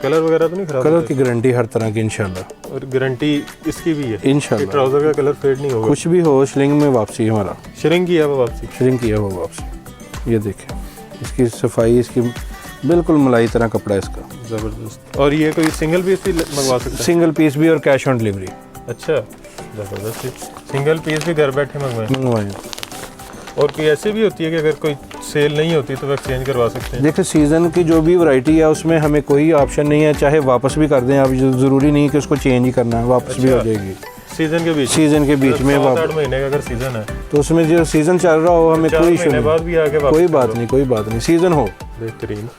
Colour वगैरह तो नहीं खराब? कलर की गारंटी हर तरह की इंशाल्लाह। और गारंटी इसकी भी है इंशाल्लाह। ट्राउज़र का कलर फेड नहीं होगा? कुछ भी हो, श्रिंक में वापसी है हमारा। श्रिंक किया हुआ वापसी? श्रिंक किया हुआ वापसी। ये देखें इसकी सफाई, इसकी बिल्कुल मलाई तरह कपड़ा है इसका, ज़बरदस्त। और ये कोई सिंगल पीस भी मंगवा सकते हैं? सिंगल पीस भी और कैश ऑन डिलीवरी। अच्छा, ज़बरदस्त। सिंगल पीस भी घर बैठे मंगवाएं। और कोई ऐसी भी होती है कि अगर कोई सेल नहीं होती तो वो एक्सचेंज करवा सकते हैं? देखिए सीज़न की जो भी वैरायटी है उसमें हमें कोई ऑप्शन नहीं है, चाहे वापस भी कर दें आप, ज़रूरी नहीं कि उसको चेंज ही करना है, वापस भी हो जाएगी। सीज़न के बीच? सीज़न के बीच में 7-8 महीने का अगर सीज़न है तो उसमें जो सीज़न चल रहा हो हमें कोई इशू बाद भी आके नहीं, कोई बात नहीं, कोई बात नहीं, सीज़न हो। बेहतरीन।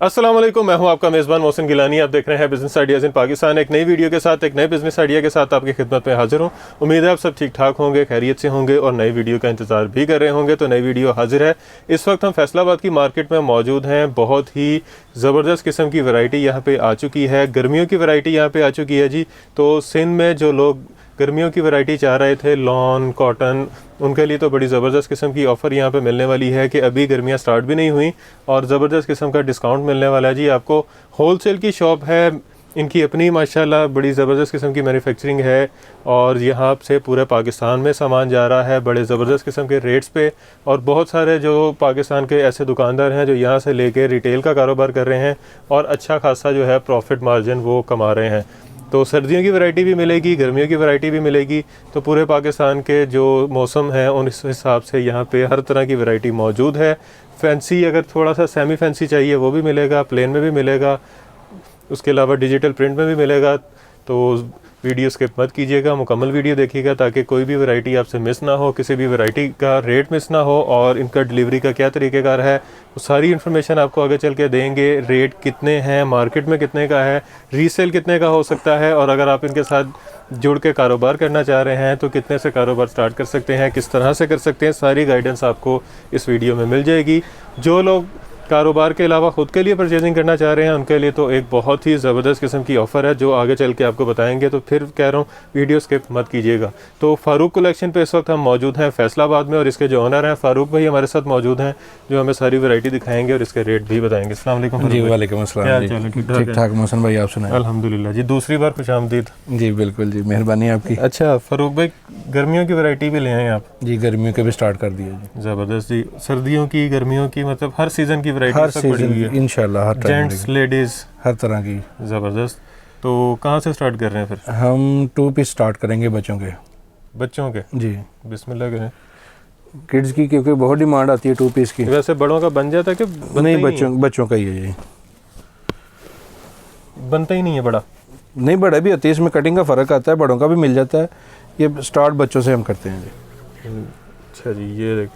अस्सलाम वालेकुम, मैं हूं आपका मेज़बान मोहसिन गिलानी। आप देख रहे हैं बिज़नेस आइडियाज़ इन पाकिस्तान। एक नई वीडियो के साथ, एक नए बिज़नेस आइडिया के साथ आपकी खिदमत में हाजिर हूं। उम्मीद है आप सब ठीक ठाक होंगे, खैरियत से होंगे और नई वीडियो का इंतज़ार भी कर रहे होंगे। तो नई वीडियो हाजिर है। इस वक्त हम फैसलाबाद की मार्केट में मौजूद हैं। बहुत ही ज़बरदस्त किस्म की वैरायटी यहाँ पर आ चुकी है, गर्मियों की वैरायटी यहाँ पर आ चुकी है जी। तो सिंध में जो लोग गर्मियों की वैरायटी चाह रहे थे, लॉन, कॉटन, उनके लिए तो बड़ी ज़बरदस्त किस्म की ऑफ़र यहाँ पे मिलने वाली है कि अभी गर्मियाँ स्टार्ट भी नहीं हुई और ज़बरदस्त किस्म का डिस्काउंट मिलने वाला है जी आपको। होलसेल की शॉप है, इनकी अपनी माशाल्लाह बड़ी ज़बरदस्त किस्म की मैन्युफैक्चरिंग है और यहाँ से पूरे पाकिस्तान में सामान जा रहा है बड़े ज़बरदस्त किस्म के रेट्स पे। और बहुत सारे जो पाकिस्तान के ऐसे दुकानदार हैं जो यहाँ से लेके रिटेल का कारोबार कर रहे हैं और अच्छा खासा जो है प्रॉफिट मार्जिन वो कमा रहे हैं। तो सर्दियों की वैरायटी भी मिलेगी, गर्मियों की वैरायटी भी मिलेगी। तो पूरे पाकिस्तान के जो मौसम हैं उन इस हिसाब से यहाँ पे हर तरह की वैरायटी मौजूद है। फैंसी अगर थोड़ा सा सेमी फैंसी चाहिए वो भी मिलेगा, प्लेन में भी मिलेगा, उसके अलावा डिजिटल प्रिंट में भी मिलेगा। तो वीडियो स्किप मत कीजिएगा, मुकम्मल वीडियो देखिएगा ताकि कोई भी वैरायटी आपसे मिस ना हो, किसी भी वैरायटी का रेट मिस ना हो और इनका डिलीवरी का क्या तरीक़ेकार है वो सारी इन्फॉर्मेशन आपको आगे चल के देंगे। रेट कितने हैं, मार्केट में कितने का है, रीसेल कितने का हो सकता है और अगर आप इनके साथ जुड़ के कारोबार करना चाह रहे हैं तो कितने से कारोबार स्टार्ट कर सकते हैं, किस तरह से कर सकते हैं, सारी गाइडेंस आपको इस वीडियो में मिल जाएगी। जो लोग कारोबार के अलावा ख़ुद के लिए परचेजिंग करना चाह रहे हैं उनके लिए तो एक बहुत ही ज़बरदस्त किस्म की ऑफ़र है जो आगे चल के आपको बताएंगे। तो फिर कह रहा हूँ वीडियो स्किप मत कीजिएगा। तो फ़ारूक कलेक्शन पे इस वक्त हम मौजूद हैं फैसलाबाद में और इसके जो ओनर हैं फ़ारूक भाई हमारे साथ मौजूद हैं जो हमें सारी वैरायटी दिखाएंगे और इसके रेट भी बताएंगे। अस्सलाम वालेकुम। जी वालेकुम अस्सलाम जी, ठीक ठाक मोहसिन भाई, आप सुनाएं? अल्हम्दुलिल्लाह जी, दूसरी बार खुशामदीद। जी बिल्कुल जी, मेहरबानी आपकी। अच्छा फ़ारूक भाई, गर्मियों की वैरायटी भी ले आए आप? जी गर्मियों के भी स्टार्ट कर दिए जी। ज़बरदस्त जी, सर्दियों की, गर्मियों की, मतलब हर सीज़न की वैरायटी हर सीजन इंशाल्लाह, हर जेंट्स लेडीज़ हर तरह की। ज़बरदस्त। तो कहाँ से स्टार्ट कर रहे हैं फिर? हम 2 पीस स्टार्ट करेंगे बच्चों के। बच्चों के? जी बिस्मिल्लाह करें। किड्स की क्योंकि बहुत डिमांड आती है 2 पीस की। वैसे बड़ों का बन जाता है कि नहीं, बच्चों का ही है जी। बनता ही नहीं है बड़ा? नहीं, बड़ा भी होती है, इसमें कटिंग का फ़र्क आता है, बड़ों का भी मिल जाता है। ये स्टार्ट बच्चों से हम करते हैं जी। अच्छा जी, ये देख,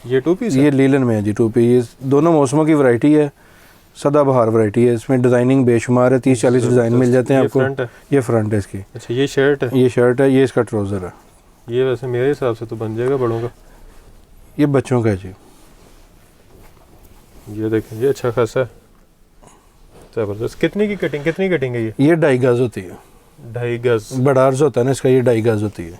ये 2 पीस है? ये लीलन में है जी 2 पीस। दोनों मौसमों की वैरायटी है, सदाबहार वैरायटी है। इसमें डिज़ाइनिंग बेशुमार है, 30-40 डिज़ाइन मिल जाते हैं आपको। ये फ्रंट है इसकी। अच्छा, ये शर्ट है? ये शर्ट है, ये इसका ट्राउज़र है। ये वैसे मेरे हिसाब से तो बन जाएगा बड़ों का। ये बच्चों का है जी। ये देखें, ये अच्छा खासा है, ज़बरदस्त। कितनी कटिंग है ये? ये 2.5 गज होती है। 2.5 गज बड़ा अर्ज होता है ना इसका, ये 2.5 गज होती है।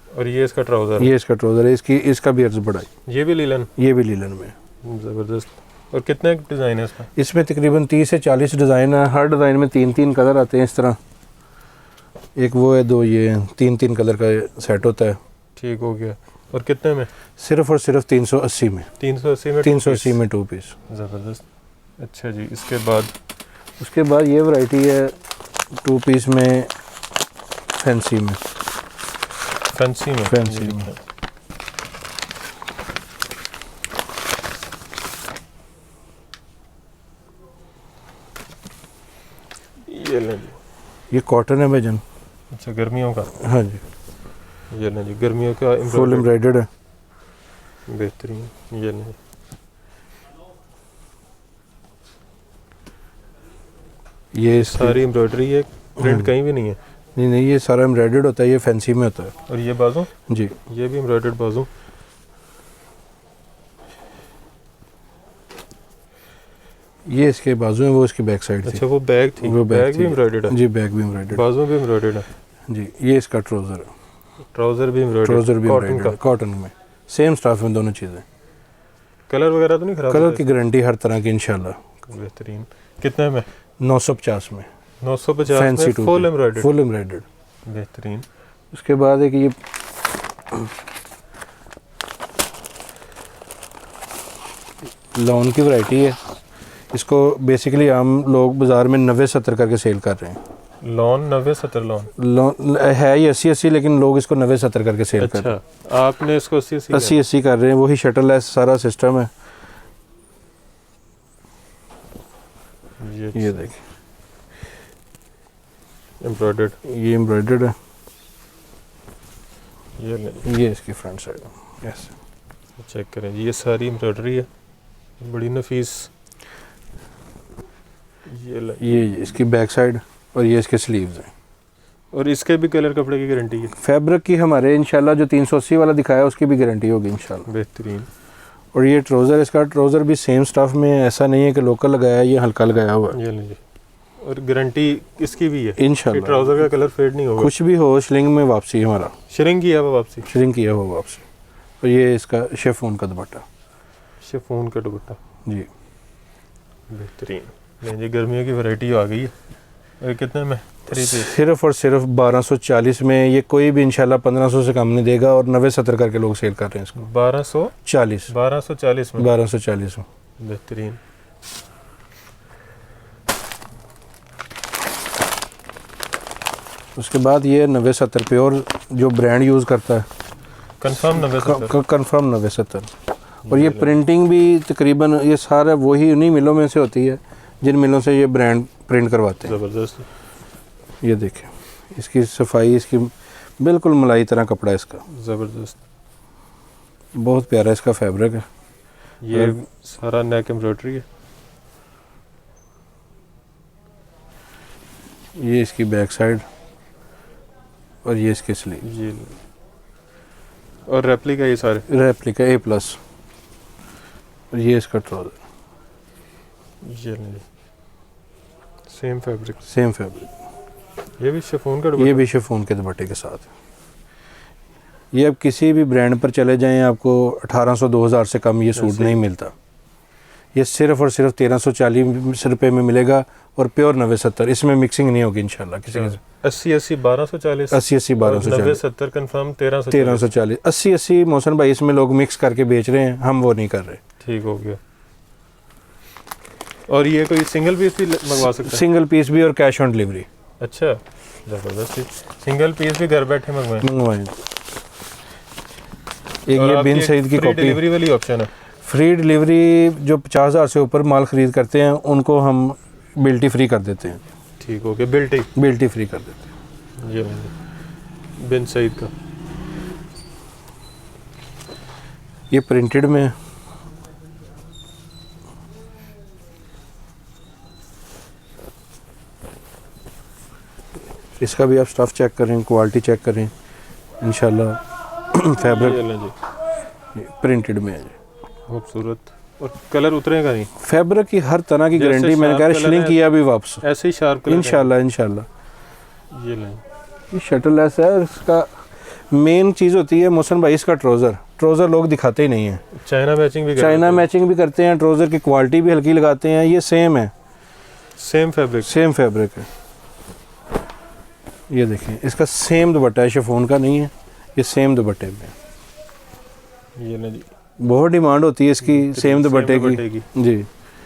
और ये इसका ट्राउज़र? ये इसका ट्राउज़र है, इसका भी अर्ज बड़ा है। ये भी लीलन? ये भी लीलन में। ज़बरदस्त। और कितने डिज़ाइन है इसमें? इसमें तकरीबन 30 से 40 डिज़ाइन है। हर डिज़ाइन में 3-3 कलर आते हैं इस तरह। एक वो है, 2 ये, 3-3 कलर का सेट होता है। ठीक हो गया। और कितने में? सिर्फ और सिर्फ 380 में। 380 में 2 पीस। ज़बरदस्त। अच्छा जी, उसके बाद ये वैरायटी है 2 पीस में, फैंसी में। ये लें जी, ये कॉटन है भाईजान। अच्छा, गर्मियों का? हाँ जी। ये लें जी, गर्मियों का फुल एम्ब्रॉयडर्ड है, बेहतरीन। ये लें, ये सारी एम्ब्रॉयडरी है, प्रिंट कहीं भी नहीं है? नहीं, ये सारा एम्ब्रॉयडर्ड होता है, ये फैंसी में होता है। और ये बाजू? जी, ये भी एम्ब्रॉयडर्ड बाजू। ये इसके बाजू हैं, वो इसकी बैक साइड थी। अच्छा, वो बैग थी? वो बैग भी एम्ब्रॉयडर्ड है? जी, बैग भी एम्ब्रॉयडर्ड, बाजू भी एम्ब्रॉयडर्ड है जी। ये इसका ट्राउज़र है। ट्राउज़र भी एम्ब्रॉयडर्ड? कॉटन में। सेम स्टाफ में दोनों चीज़ें। कलर वगैरह तो नहीं खराब? कलर की गारंटी हर तरह की इंशाल्लाह। बेहतरीन। कितने में? 950 में। 950 फैंसी में फुल एम्ब्रॉयडर्ड। Full embroidered. बेहतरीन। उसके बाद एक ये लॉन की वैरायटी है। इसको बेसिकली हम लोग बाज़ार में 90-70 करके सेल कर रहे हैं। लॉन 90-70 लॉन है ये 80-80, लेकिन लोग इसको 90-70 करके सेल कर रहे हैं। अच्छा, आपने इसको 80-80 कर रहे हैं। वही शटल है, सारा सिस्टम है। ये देखिए एम्ब्रॉयडर्ड, ये एम्ब्रॉयडर्ड है। ये इसकी फ्रंट साइड है। यस, चेक करें जी, ये सारी एम्ब्रॉयडरी है, बड़ी नफीस। ये इसकी बैक साइड और ये इसके स्लीव्स हैं। और इसके भी कलर कपड़े की गारंटी है? फैब्रिक की हमारे इंशाल्लाह जो 380 वाला दिखाया उसकी भी गारंटी होगी इंशाल्लाह। बेहतरीन। और ये ट्राउज़र, इसका ट्राउज़र भी सेम स्टफ में है, ऐसा नहीं है कि लोकल लगाया है, ये हल्का लगाया हुआ है। ये लीजिए। और गारंटी इसकी भी है इंशाल्लाह। ट्राउज़र का कलर फेड नहीं होगा? कुछ भी हो, श्रिंक में वापसी हमारा। श्रिंक किया हुआ वापसी? श्रिंक किया हुआ वापसी। और ये इसका शिफॉन का दुपट्टा। शिफॉन का दुपट्टा जी, बेहतरीन। नहीं जी, गर्मियों की वैरायटी आ गई है। और कितने में? 3 पीस सिर्फ और सिर्फ 1240 में। ये कोई भी इंशाल्लाह 1500 से कम नहीं देगा। और 90-70 करके लोग सेल कर रहे हैं इसको। 1240 1240 में। 1240 में। बेहतरीन। उसके बाद ये 90-70 प्योर जो ब्रांड यूज़ करता है, कंफर्म 90-70? कंफर्म 90-70। और ये प्रिंटिंग भी तकरीबन ये सारा वही उन्हीं मिलों में से होती है जिन मिलों से ये ब्रांड प्रिंट करवाते हैं। ज़बरदस्त। ये देखें इसकी सफाई, इसकी बिल्कुल मलाई तरह कपड़ा है इसका। ज़बरदस्त, बहुत प्यारा इसका फैब्रिक है। ये सारा नेक एम्ब्रॉयडरी है। ये इसकी बैक साइड और ये इसके स्लीव। जी। और रेप्लिका ये सारे? Replica A+। और ये इसका ट्राउज़र। ये सेम फैब्रिक? Same fabric. ये भी शिफॉन का दुपट्टा? ये भी शिफॉन के दुपट्टे के साथ। ये अब किसी भी ब्रांड पर चले जाएं, आपको 1800-2000 से कम ये सूट नहीं मिलता। ये सिर्फ और सिर्फ 1340 रुपये में मिलेगा। और प्योर 90-70, इसमें मिक्सिंग नहीं होगी इंशाल्लाह किसी के। 80-80 1240? 80-80 1240। 90-70 कंफर्म 1340। 80-80 मोहसन भाई इसमें लोग मिक्स करके बेच रहे हैं, हम वो नहीं कर रहे। ठीक हो गया। और ये कोई सिंगल पीस भी मंगवा सकते हैं? सिंगल पीस भी और कैश ऑन डिलीवरी। अच्छा, ज़बरदस्त। सिंगल पीस भी घर बैठे मंगवाएं। एक ये बिन सईद की कॉपी। डिलीवरी वाली ऑप्शन है? Free delivery. जो 50,000 से ऊपर माल ख़रीद करते हैं उनको हम बिल्टी फ्री कर देते हैं। ठीक हो गया। बिल्टी फ्री कर देते हैं। ये बिन सईद का। ये प्रिंटेड में। इसका भी आप स्टफ़ चेक करें, क्वालिटी चेक करें इंशाल्लाह। फैब्रिक प्रिंटेड में है जी, खूबसूरत। और कलर उतरेगा नहीं? फैब्रिक की हर तरह की गारंटी। मैंने कहा श्रिंक किया भी वापस ऐसे ही शार्प कलर इंशाल्लाह। ये शटल ऐसा है। इसका मेन चीज़ होती है मोहसन भाई इसका ट्राउज़र लोग दिखाते ही नहीं है। चाइना मैचिंग भी करते हैं। ट्राउज़र की क्वालिटी भी हल्की लगाते हैं। ये सेम है, सेम फैब्रिक है। ये देखें इसका सेम दुपट्टा है, शिफॉन का नहीं है, ये सेम दुपट्टे में। ये ना जी, बहुत डिमांड होती है इसकी सेम दुपट्टे की जी।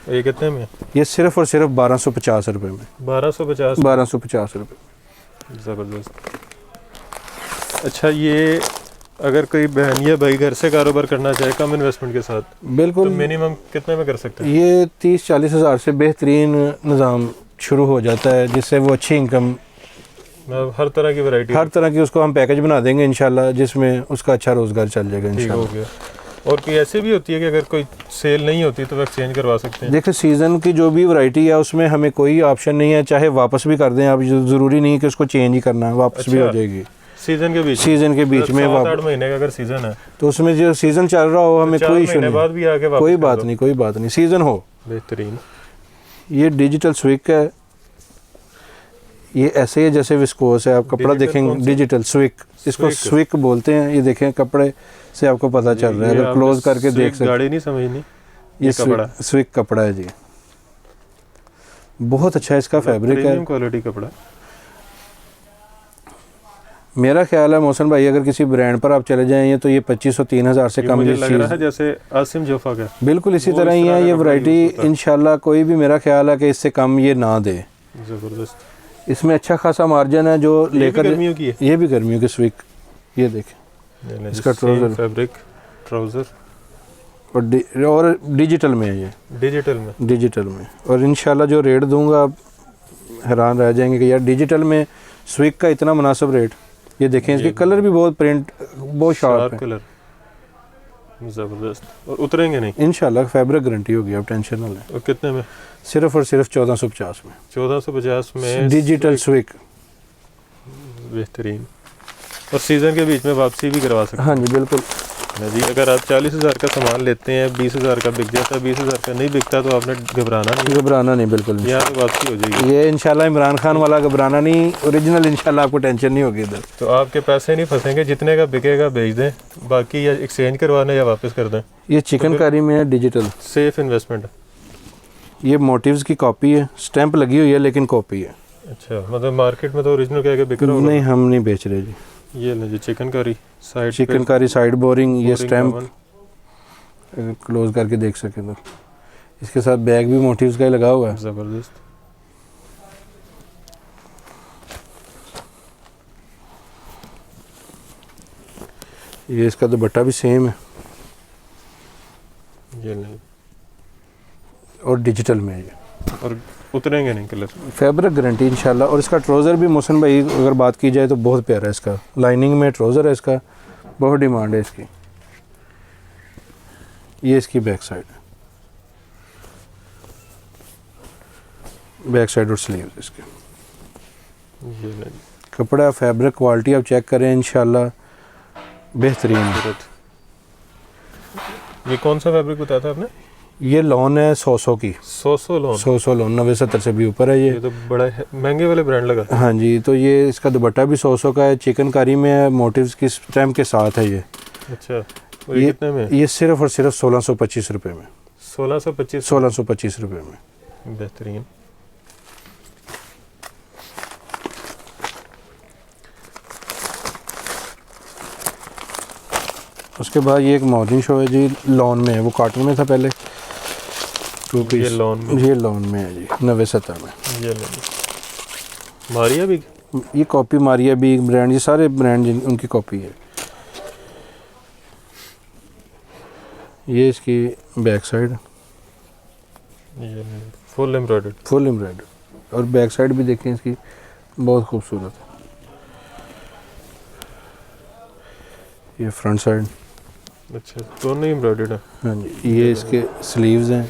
ये कितने में? ये सिर्फ और सिर्फ 1250 रुपये में। 1250 रुपये। ज़बरदस्त। अच्छा, ये अगर कोई बहन या भाई घर से कारोबार करना चाहे कम इन्वेस्टमेंट के साथ, बिल्कुल, तो मिनिमम कितने में कर सकते हैं? ये 30-40 हज़ार से बेहतरीन निज़ाम शुरू हो जाता है, जिससे वो अच्छी इनकम, हर तरह की वैरायटी, हर तरह की उसको हम पैकेज बना देंगे इंशाल्लाह, जिसमें उसका अच्छा रोज़गार चल जाएगा इंशाल्लाह। हो गया। और कोई ऐसी भी होती है कि अगर कोई सेल नहीं होती तो एक्सचेंज करवा सकते हैं? देखिए सीज़न की जो भी वैरायटी है उसमें हमें कोई ऑप्शन नहीं है, चाहे वापस भी कर दें आप, ज़रूरी नहीं है कि उसको चेंज ही करना है, वापस भी हो जाएगी। सीजन के बीच में 7-8 महीने का अगर सीजन है तो उसमें जो सीज़न चल रहा हो हमें कोई इशू नहीं, बाद भी आके कोई बात नहीं, सीज़न हो। बेहतरीन। ये डिजिटल स्विक है, ये ऐसे ही जैसे विस्कोस है, आप कपड़ा देखेंगे डिजिटल स्विक, इसको स्विक बोलते हैं। ये देखें कपड़े से आपको पता चल रहा है, अगर क्लोज करके देख सकते, गाड़ी नहीं समझनी, ये कपड़ा स्विक कपड़ा है जी, बहुत अच्छा इसका फैब्रिक है, प्रीमियम क्वालिटी कपड़ा। मेरा ख्याल है मोहसिन भाई अगर किसी ब्रांड पर आप चले जाएंगे तो ये 2500-3000 से ये कम मुझे ये लग रहा है चीज़ जैसे आसिम जोफा का। बिल्कुल इसी वो तरह इस ही तरह है का ये कपड़ा वैरायटी, यूज़ होता है। इंशाल्लाह कोई भी मेरा ख्याल है कि इससे कम ये ना दे। ज़बरदस्त। इसमें अच्छा खासा मार्जिन है जो ये भी लेकर, गर्मियों की है। ये भी गर्मियों की स्विक, ये देखें इसका ट्राउज़र फैब्रिक ट्राउज़र और डिजिटल में है, ये डिजिटल में। और इंशाल्लाह जो रेट दूंगा आप हैरान रह जाएंगे कि यार डिजिटल में स्विक का इतना मुनासिब रेट। ये देखें इसके कलर भी बहुत प्रिंट बहुत शार्प है, कलर ज़बरदस्त। और उतरेंगे नहीं इंशाल्लाह फैब्रिक गारंटी होगी, आप टेंशन ना लें। और कितने में? सिर्फ और सिर्फ 1450 में 1450 में डिजिटल स्विक। बेहतरीन। और सीज़न के बीच में वापसी भी करवा सकते हैं। हाँ जी बिल्कुल। हैं जी। अगर आप 40,000 का सामान लेते हैं, 20,000 का बिक जाता है, 20,000 का नहीं बिकता तो आपने घबराना नहीं बिल्कुल यहाँ पे वापसी हो जाएगी। ये इंशाल्लाह इमरान खान वाला घबराना नहीं, ओरिजिनल इंशाल्लाह आपको टेंशन नहीं होगी इधर। तो आपके पैसे नहीं फंसेंगे, जितने का बिकेगा बेच दें, बाकी या एक्सचेंज करवाना या वापस कर दें। ये चिकनकारी में है डिजिटल, सेफ इन्वेस्टमेंट। ये मोटिव्स की कॉपी है, स्टैंप लगी हुई है लेकिन कॉपी है। अच्छा, मतलब मार्केट में तो ओरिजिनल कह के बिक रहा होगा। नहीं हम नहीं बेच रहे जी। ये ले जी chikankari side, chikankari side boring, ये स्टैंप क्लोज करके देख सके तो इसके साथ बैग भी मोटिव्स का ही लगा हुआ है। ज़बरदस्त। ये इसका दुपट्टा भी सेम है ये ले, और डिजिटल में है ये, और उतरेंगे नहीं कलर। फैब्रिक गारंटी इंशाल्लाह। और इसका ट्राउज़र भी मोहसिन भाई अगर बात की जाए तो बहुत प्यारा है इसका, लाइनिंग में ट्राउज़र है इसका, बहुत डिमांड है इसकी। ये इसकी बैक साइड है, बैक साइड और स्लीव इसके। ये ले कपड़ा फैब्रिक क्वालिटी आप चेक करें इंशाल्लाह बेहतरीन। ये कौन सा फैब्रिक बताया था आपने? ये लॉन है 100 की, 100 लोन। 100 लॉन 90-70 से भी ऊपर है ये तो बड़ा महंगे वाले ब्रांड लगा। हाँ जी। तो ये इसका दुपट्टा भी 100 का है, चिकनकारी में है, मोटिव्स की स्टैम्प के साथ है ये। अच्छा, और ये कितने में? ये सिर्फ और सिर्फ 1625 रुपये में। 1625 रुपये में। बेहतरीन। उसके बाद ये एक मॉडर्न शो है जी, लॉन में है, वो कॉटन में था पहले, 2 पीस। ये लॉन में, ये लॉन में है जी 90-70 में। ये ले मारिया भी, ये कॉपी मारिया भी ब्रांड, ये सारे ब्रांड उनकी कॉपी है। ये इसकी बैक साइड, ये फुल एम्ब्रॉयडर्ड, फुल एम्ब्रॉयडर्ड। और बैक साइड भी देखें इसकी, बहुत खूबसूरत है। ये फ्रंट साइड, अच्छा दोनों एम्ब्रॉयडर्ड है। हाँ जी। ये इसके स्लीव्स हैं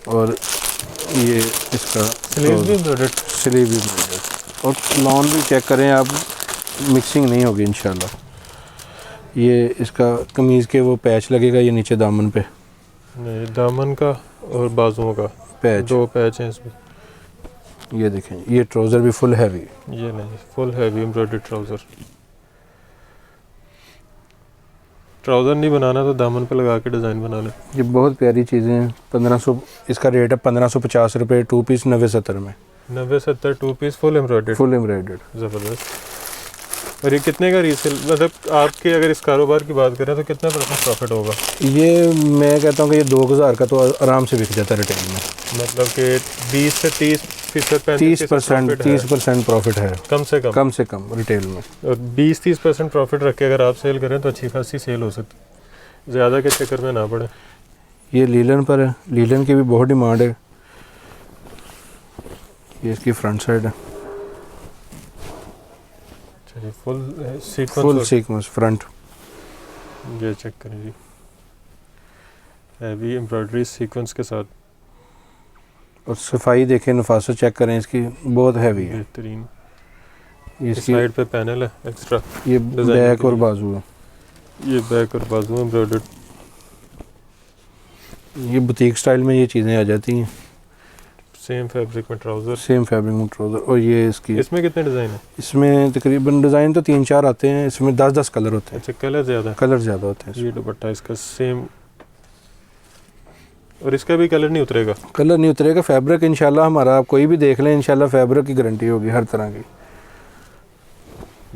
और ये इसका स्लीव भी एम्ब्रॉयडर्ड, स्लीव भी एम्ब्रॉयडर्ड। और लॉन भी चेक करें आप, मिक्सिंग नहीं होगी इंशाल्लाह। ये इसका कमीज़ के वो पैच लगेगा, ये नीचे दामन पे नहीं, दामन का और बाजुओं का पैच, 2 पैच हैं इसमें। ये देखें। ये ट्राउज़र भी फुल हैवी, ये नहीं, full heavy embroidered trouser. Trouser नहीं बनाना तो दामन पे लगा के डिज़ाइन बना लें। ये बहुत प्यारी चीज़ें हैं। 1500 इसका रेट है, 1550 रुपये 2 पीस 90-70 में। 90-70 2 piece full embroidered. Full embroidered. ज़बरदस्त। और ये कितने का रीसेल, मतलब आपके अगर इस कारोबार की बात करें तो कितना % प्रॉफिट होगा? ये मैं कहता हूँ कि ये 2000 का तो आराम से बिक जाता है रिटेल में। मतलब कि 20 से 30%, 30% प्रॉफिट है कम से कम रिटेल में। और 20-30% प्रॉफिट रख के अगर आप सेल करें तो अच्छी खासी सेल हो सकती है, ज़्यादा के चक्कर में ना पड़े। ये लीलन पर है, लीलन की भी बहुत डिमांड है। ये इसकी फ्रंट साइड है, अच्छा जी, फुल फुल सीक्वेंस फ्रंट। ये चेक करें जी, हैवी एम्ब्रॉयडरी सीक्वेंस के साथ। और सफाई देखें, नफासत चेक करें इसकी, बहुत हैवी है। बेहतरीन। इसकी साइड पे पैनल है एक्स्ट्रा, ये बैक और बाजू है। ये बैक और बाजू एम्ब्रॉयडर्ड। ये बुटीक स्टाइल में ये चीज़ें आ जाती हैं। सेम फैब्रिक में ट्राउज़र, सेम फैब्रिक में ट्राउज़र। और ये इसकी, इसमें कितने डिज़ाइन है? इसमें तकरीबन डिज़ाइन तो 3-4 आते हैं, इसमें 10-10 कलर होते हैं। अच्छा, कलर ज़्यादा होते हैं। ये दुपट्टा इसका सेम और इसका भी कलर नहीं उतरेगा? कलर नहीं उतरेगा। फैब्रिक इंशाल्लाह हमारा आप कोई भी देख लें, इंशाल्लाह फैब्रिक की गारंटी होगी हर तरह की।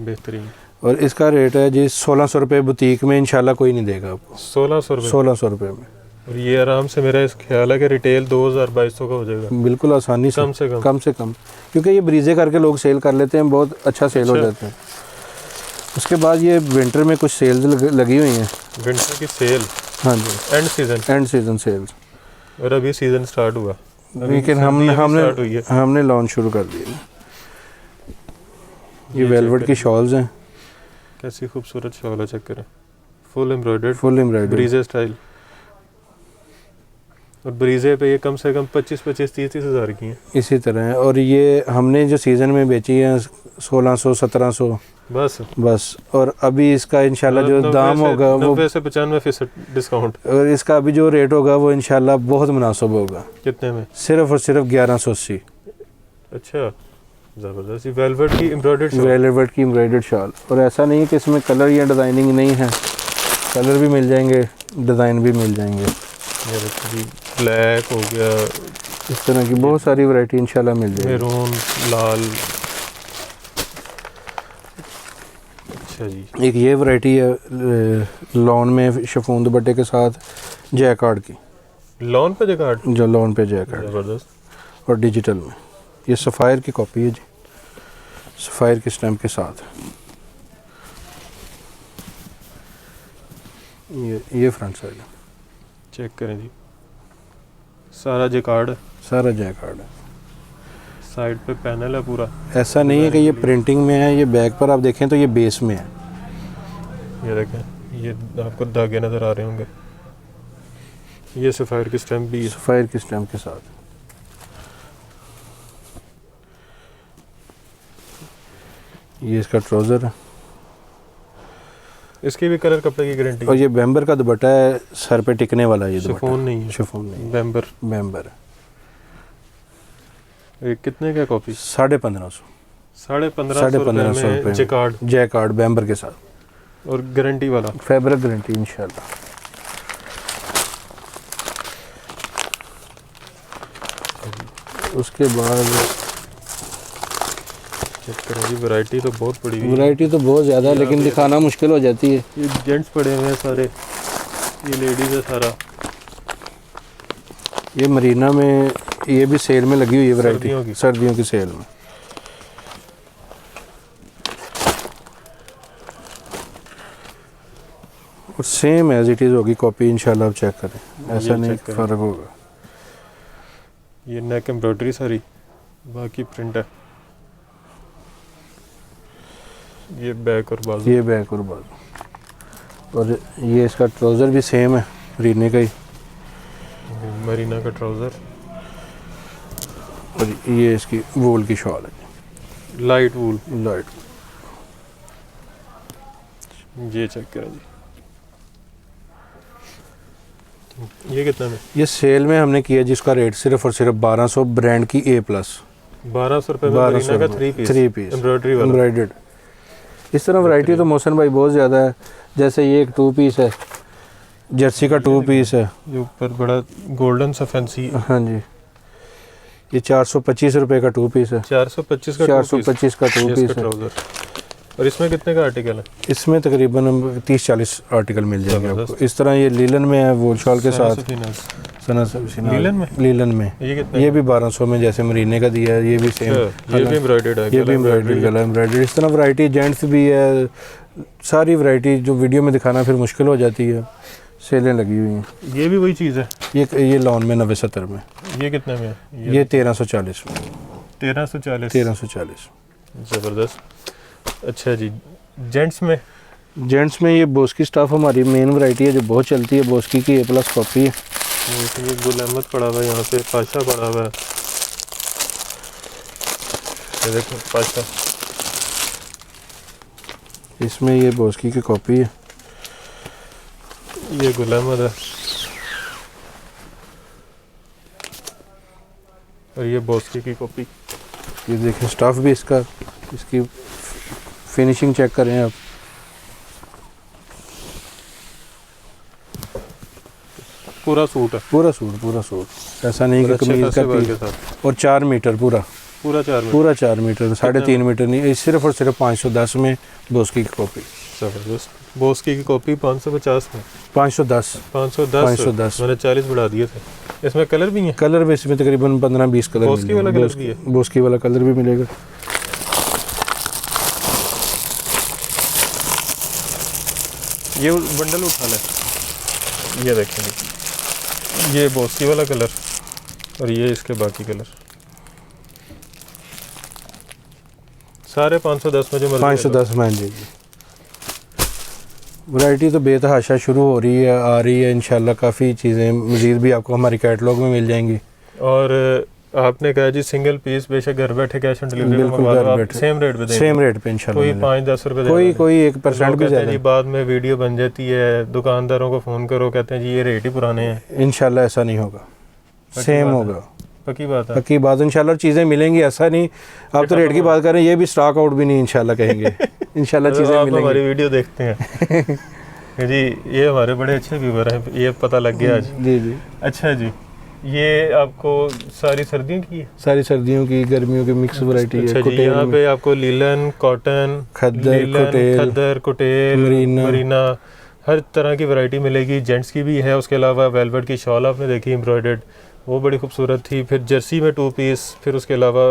बेहतरीन। और इसका रेट है जी 1600 रुपये, बुटीक में इंशाल्लाह कोई नहीं देगा आपको। 1600 रुपये? 1600 रुपये में। और ये आराम से मेरा इस ख्याल है कि रिटेल 2000-2200 का हो जाएगा बिल्कुल आसानी से, कम से कम, क्योंकि ये ब्रीजे करके लोग सेल कर लेते हैं, बहुत अच्छा सेल हो जाता है। उसके बाद ये विंटर में कुछ सेल्स लगी हुई हैं। विंटर की सेल? हाँ जी, एंड सीजन सेल्स। और अभी सीज़न स्टार्ट हुआ, लेकिन हमने लॉन्च शुरू कर दिया। ये वेलवेट की शॉल्स हैं। कैसी खूबसूरत शॉल है, चेक करें। फुल एम्ब्रॉयडर्ड ब्रीजे स्टाइल। और ब्रीजे पे ये कम से कम 25-30 हज़ार की हैं इसी तरह है। और ये हमने जो सीज़न में बेची है 1600-1700 बस। और अभी इसका इंशाल्लाह जो दाम होगा वो 90 से 95% डिस्काउंट। और इसका अभी जो रेट होगा वो इंशाल्लाह बहुत मुनासिब होगा। कितने में? सिर्फ और सिर्फ 1180। अच्छा, ज़बरदस्त। वेलवेट की एम्ब्रॉयडर्ड शॉल। और ऐसा नहीं है कि इसमें कलर या डिज़ाइनिंग नहीं है, कलर भी मिल जाएंगे, डिज़ाइन भी मिल जाएंगे। ये देखिए जी, ब्लैक हो गया, इस तरह की बहुत सारी वैरायटी इंशाल्लाह मिल जाएगी। मैरून, लाल। अच्छा जी। एक ये वैरायटी है लॉन में शिफॉन दुपट्टे के साथ जैकार्ड की। लॉन पे जैकार्ड? जो लॉन पे जैकार्ड, ज़बरदस्त। और डिजिटल में। ये सफ़ायर की कॉपी है जी, सफ़ायर के स्टैम्प के साथ। ये फ्रंट साइड है, चेक करें जी, सारा जैकार्ड है। सारा जैकार्ड है। साइड पे पैनल है पूरा। ऐसा नहीं है कि ये प्रिंटिंग में है, ये बैक पर आप देखें तो ये बेस में है। ये देखें, ये आपको धागे नज़र आ रहे होंगे। ये सफ़ायर की स्टैम्प भी है, सफ़ायर की स्टैम्प के साथ। ये इसका ट्राउज़र है। इसकी भी कलर कपड़े की गारंटी। और ये बैम्बर का दुपट्टा है, सर पे टिकने वाला। ये शिफॉन नहीं है? शिफॉन नहीं, बैम्बर है। ये कितने का कॉपी? 1550। 1550 रुपये में जैकार्ड बैम्बर के साथ। और गारंटी वाला, फैब्रिक गारंटी इंशाल्लाह। उसके बाद चेक करें जी, वैरायटी तो बहुत बड़ी है। वैरायटी तो बहुत ज़्यादा है, लेकिन दिखाना मुश्किल हो जाती है। ये जेंट्स पड़े हुए हैं सारे, ये लेडीज़ है सारा। ये मरीना में ये भी सेल में लगी हुई है वैरायटी, सर्दियों की सेल में। और सेम एज इट इज़ होगी कॉपी इंशाल्लाह, आप चेक करें, ऐसा नहीं फ़र्क होगा। ये नेक एम्ब्रॉयडरी सारी, बाकी प्रिंट है। ये बैक और बाजू। और ये इसका ट्राउज़र भी सेम है, मरीना का ट्राउज़र। और ये इसकी वूल की शॉल है, लाइट वूल। ये चेक करें जी, ये कितना में? ये सेल में हमने किया जिसका रेट सिर्फ और सिर्फ 1200, ब्रांड की A+। 1200 रुपये में मरीना का 3 पीस एम्ब्रॉयडर्ड। इस तरह वैरायटी तो मोहसिन भाई बहुत ज़्यादा है। जैसे ये एक 2 पीस है, जर्सी का 2 पीस है, ये ऊपर बड़ा गोल्डन सा फैंसी। हाँ जी, ये 425 रुपये का 2 पीस है। 425 का 2 पीस है। और इसमें कितने का आर्टिकल है? इसमें तकरीबन 30-40 आर्टिकल मिल जाएंगे आपको। इस तरह ये लीलन में है, वोल शॉल के साथ। लीलन में ये भी 1200 में, जैसे मरीने का दिया है, ये भी सेम। ये भी एम्ब्रॉयडर्ड है, ये भी गला एम्ब्रॉयडर्ड। इस तरह वैरायटी जेंट्स भी है, सारी वैरायटी जो वीडियो में दिखाना फिर मुश्किल हो जाती है, सेलें लगी हुई हैं। ये भी वही चीज़ है। ये लॉन में 90-70 में। ये कितने में है? ये 1340 में। 1340। ज़बरदस्त। अच्छा जी, जेंट्स में ये बोस्की स्टाफ हमारी मेन वैरायटी है जो बहुत चलती है। बोस्की की A+ कॉपी है। ये गुल अहमद पड़ा हुआ है, यहाँ पे पाशा पड़ा हुआ है। ये देखो पाशा, इसमें ये बोस्की की कॉपी है। ये गुल अहमद है। और ये बोस्की की कॉपी। ये देखें स्टाफ भी इसका, इसकी फिनिशिंग चेक करें आप। पूरा सूट है, पूरा सूट, ऐसा नहीं कि अच्छे कमीज खासे का वर्क के पीस। साथ। और 4 मीटर पूरा 4 मीटर, 3.5 मीटर नहीं, ये सिर्फ और सिर्फ 510 में बोस्की की कॉपी। जबरदस्त। बोस्की की कॉपी 550 में, 510 510 मैंने 40 बढ़ा दिए थे। इसमें कलर भी हैं? कलर भी इसमें तकरीबन 15-20 कलर बोस्की वाला कलर भी है? बोस्की वाला कलर भी मिलेगा। ये बंडल उठा लें, ये देखेंगे, ये बोस्की वाला कलर और ये इसके बाकी कलर सारे 510 में जो मर्जी 510 में जी। वैरायटी तो बेतहाशा शुरू हो रही है, आ रही है इंशाल्लाह। काफ़ी चीज़ें मज़ीद भी आपको हमारे कैटलॉग में मिल जाएंगी। और आपने कहा जी सिंगल पीस बेशक घर बैठे कैश ऑन डिलीवरी बिल्कुल घर बैठे सेम रेट पे देंगे, सेम रेट पे इंशाल्लाह कोई मिलेगा। 5-10 रुपए कोई 1% भी ज़्यादा जी बाद में वीडियो बन जाती है, दुकानदारों को फ़ोन करो, कहते हैं जी ये रेट ही पुराने हैं। इंशाल्लाह ऐसा नहीं होगा, सेम होगा। पक्की बात है, पक्की बात। इंशाल्लाह चीज़ें मिलेंगी, ऐसा नहीं आप तो रेट की बात कर रहे हैं, ये भी स्टॉक आउट भी नहीं इंशाल्लाह कहेंगे। इंशाल्लाह चीज़ें आप मिलेंगी। हमारी वीडियो देखते हैं जी, ये हमारे बड़े अच्छे व्यूवर हैं, ये पता लग गया आज। जी। अच्छा जी, ये आपको सारी सर्दियों की है? सारी सर्दियों की, गर्मियों की मिक्स वैरायटी है। अच्छा जी, यहाँ पे आपको लीलन, कॉटन, खद्दर, कुटेल, मरीना, हर तरह की वैरायटी मिलेगी। जेंट्स की भी है, उसके अलावा वेलवेट की शॉल आपने देखी एम्ब्रॉयडर्ड, वो बड़ी खूबसूरत थी। फिर जर्सी में 2 पीस, फिर उसके अलावा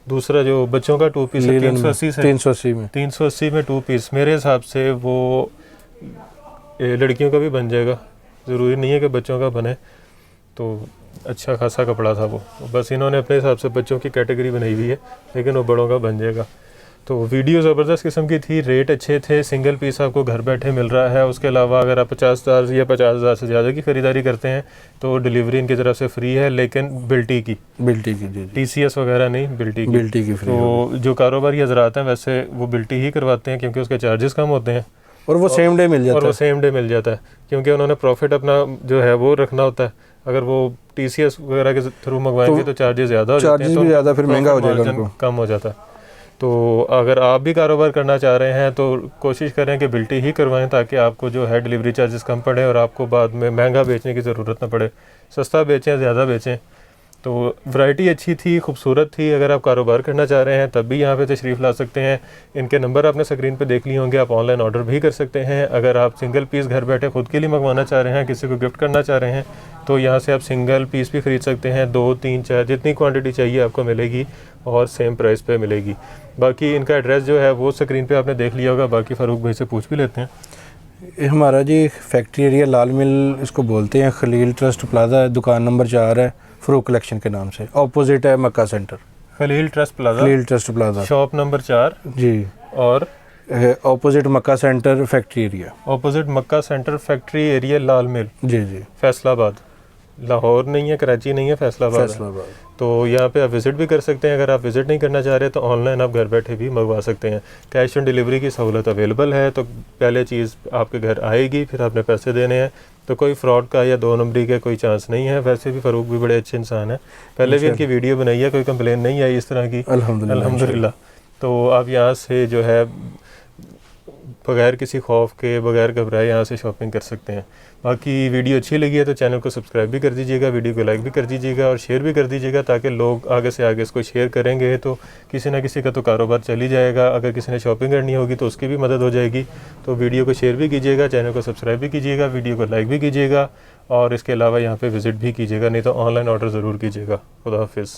दूसरा जो बच्चों का 2 पीस है 380 में 2 पीस। मेरे हिसाब से वो लड़कियों का भी बन जाएगा, ज़रूरी नहीं है कि बच्चों का बने, तो अच्छा खासा कपड़ा था वो। बस इन्होंने अपने हिसाब से बच्चों की कैटेगरी बनाई हुई है, लेकिन वो बड़ों का बन जाएगा। तो वीडियो ज़बरदस्त किस्म की थी, रेट अच्छे थे, सिंगल पीस आपको घर बैठे मिल रहा है। उसके अलावा अगर आप 50,000 या 50,000 से ज़्यादा की ख़रीदारी करते हैं तो डिलीवरी इनकी तरफ से फ्री है, लेकिन बिल्टी की जी, TCS वगैरह नहीं, बिल्टी की फ्री। तो जो कारोबारी हजरात हैं वैसे वो बिल्टी ही करवाते हैं, क्योंकि उसके चार्जेस कम होते हैं और वो सेम डे मिल जाता है। क्योंकि उन्होंने प्रॉफिट अपना जो है वो रखना होता है। अगर वो TCS वगैरह के थ्रू मंगवाएंगे तो चार्जेस ज़्यादा हो जाते हैं, तो ज़्यादा फिर महंगा हो जाएगा उनको, कम हो जाता है। तो अगर आप भी कारोबार करना चाह रहे हैं तो कोशिश करें कि बिल्टी ही करवाएं, ताकि आपको जो है डिलीवरी चार्जेस कम पड़े और आपको बाद में महंगा बेचने की ज़रूरत ना पड़े। सस्ता बेचें, ज़्यादा बेचें। तो वैरायटी अच्छी थी, खूबसूरत थी। अगर आप कारोबार करना चाह रहे हैं तब भी यहाँ पे तशरीफ़ ला सकते हैं। इनके नंबर आपने स्क्रीन पे देख लिए होंगे, आप ऑनलाइन ऑर्डर भी कर सकते हैं। अगर आप सिंगल पीस घर बैठे ख़ुद के लिए मंगवाना चाह रहे हैं, किसी को गिफ्ट करना चाह रहे हैं, तो यहाँ से आप सिंगल पीस भी ख़रीद सकते हैं। 2, 3, 4 जितनी क्वांटिटी चाहिए आपको मिलेगी और सेम प्राइस पे मिलेगी। बाकी इनका एड्रेस जो है वो स्क्रीन पे आपने देख लिया होगा। बाकी फ़ारूक भाई से पूछ भी लेते हैं। हमारा जी फैक्ट्री एरिया लाल मिल इसको बोलते हैं, खलील ट्रस्ट प्लाजा है, दुकान नंबर 4 है, फ़रूक कलेक्शन के नाम से। ऑपोजिट है Makkah centre, Khalil trust plaza, shop number 4 G, और opposite Makkah centre factory area, opposite Makkah centre factory area Lal mill जी, फैसलाबाद। लाहौर नहीं है, कराची नहीं है, फैसलाबाद। तो यहाँ पे आप विज़िट भी कर सकते हैं। अगर आप विज़िट नहीं करना चाह रहे तो ऑनलाइन आप घर बैठे भी मंगवा सकते हैं। कैश ऑन डिलीवरी की सहूलत अवेलेबल है। तो पहले चीज़ आपके घर आएगी, फिर आपने पैसे देने हैं। तो कोई फ्रॉड का या 2 नंबरी का कोई चांस नहीं है। वैसे भी फ़ारूक भी बड़े अच्छे इंसान हैं, पहले भी इनकी वीडियो बनाई है, कोई कंप्लेन नहीं आई इस तरह की, अल्हम्दुलिल्लाह। तो आप यहाँ से जो है बगैर किसी खौफ के, बगैर घबराए यहाँ से शॉपिंग कर सकते हैं। बाकी वीडियो अच्छी लगी है तो चैनल को सब्सक्राइब भी कर दीजिएगा, वीडियो को लाइक भी कर दीजिएगा और शेयर भी कर दीजिएगा, ताकि लोग आगे से आगे इसको शेयर करेंगे तो किसी ना किसी का तो कारोबार चल ही जाएगा। अगर किसी ने शॉपिंग करनी होगी तो उसकी भी मदद हो जाएगी। तो वीडियो को शेयर भी कीजिएगा, चैनल को सब्सक्राइब भी कीजिएगा, वीडियो को लाइक भी कीजिएगा और इसके अलावा यहाँ पर विज़िट भी कीजिएगा, नहीं तो ऑनलाइन ऑर्डर ज़रूर कीजिएगा। खुदा हाफिज़।